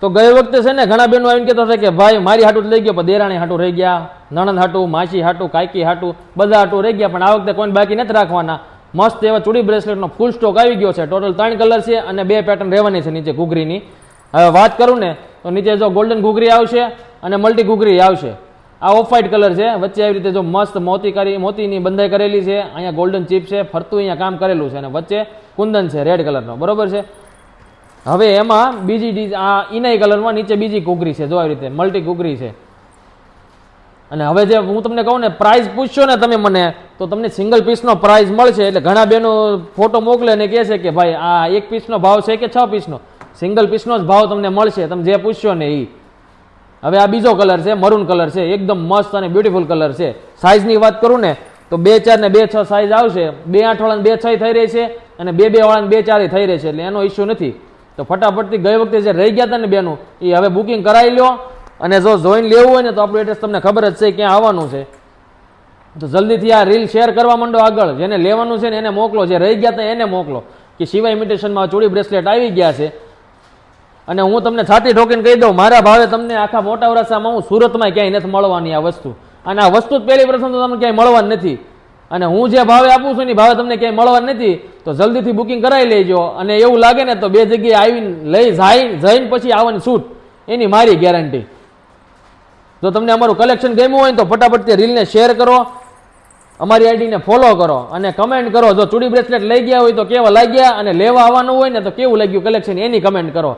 તો ગઈ વખતે છે ને ઘણા બહેનો આવીને કહેતા હતા કે ભાઈ મારી હાટું લઈ ગયો, પણ દેરાણી હાટું રહી ગયા, નણંદ હાટું, માસી હાટું, કાકી હાટું, બધા હાટું રહી ગયા. પણ આ વખતે કોઈ બાકી નથી રાખવાના. મસ્ત એવા ચૂડી બ્રેસલેટનો ફૂલ સ્ટોક આવી ગયો છે. ટોટલ 3 કલર છે અને 2 પેટર્ન રહેવાની છે નીચે ઘૂઘરીની. હવે વાત કરું ને તો નીચે જો ગોલ્ડન ઘૂઘરી આવશે અને મલ્ટી ઘૂઘરી આવશે. આ ઓફ વ્હાઇટ કલર છે, વચ્ચે આવી રીતે જો મસ્ત મોતીની બંધાઈ કરેલી છે. અહીંયા ગોલ્ડન ચીપ છે, ફરતું અહીંયા કામ કરેલું છે અને વચ્ચે કુંદન છે રેડ કલરનો, બરોબર છે. હવે એમાં બીજી આ ઇનાઈ કલરમાં નીચે બીજી ઘૂઘરી છે, જો આવી રીતે મલ્ટી ઘૂઘરી છે. અને હવે જે હું તમને કહું ને પ્રાઇસ પૂછશો ને તમે મને, તો તમને સિંગલ પીસનો પ્રાઇસ મળશે. એટલે ઘણા બહેનો ફોટો મોકલે ને કહે છે કે ભાઈ આ 1 પીસનો ભાવ છે કે 6 પીસનો. સિંગલ પીસનો જ ભાવ તમને મળશે, તમે જે પૂછશો ને એ. હવે આ બીજો કલર છે, મરૂન કલર છે, એકદમ મસ્ત અને બ્યુટીફુલ કલર છે. સાઇઝની વાત કરું ને તો 2-4 ને 2-6 સાઇઝ આવશે. 2-8 વાળાને 2-6 થઈ રહી છે અને 2-2 વાળાને 2-4 થઈ રહી છે, એટલે એનો ઇસ્યુ નથી. તો ફટાફટથી ગઈ વખતે જે રહી ગયા હતા ને બેનું એ હવે બુકિંગ કરાવી લો. અને જો જોઈન લેવું હોય ને તો આપણું એડ્રેસ તમને ખબર જ છે ક્યાં આવવાનું છે. તો જલ્દીથી આ રીલ શેર કરવા માંડો આગળ. જેને લેવાનું છે ને એને મોકલો, જે રહી ગયા હતા એને મોકલો કે શિવા ઇમિટેશનમાં ચૂડી બ્રેસલેટ આવી ગયા છે. અને હું તમને છાતી ઠોકીને કહી દઉં, મારા ભાવે તમને આખા મોટા વરાસામાં હું સુરતમાં ક્યાંય નથી મળવાની આ વસ્તુ. અને આ વસ્તુ જ પહેલી પ્રથમ તો તમને ક્યાંય મળવાની નથી. અને હું જે ભાવે આપું છું એ ભાવે તમને ક્યાંય મળવાની નથી. તો જલ્દીથી બુકિંગ કરાવી લેજો. અને એવું લાગે ને તો 2 જગ્યાએ આવીને લઈ જઈને પછી આવવાની છૂટ, એની મારી ગેરંટી. જો તમને અમારું કલેક્શન ગમ્યું હોય તો ફટાફટ તે રીલને શેર કરો, અમારી આઈડીને ફોલો કરો અને કમેન્ટ કરો. જો ચૂડી બ્રેસલેટ લઈ ગયા હોય તો કેવા લાગ્યા, અને લેવા આવવાનું હોય ને તો કેવું લાગ્યું કલેક્શન એની કમેન્ટ કરો.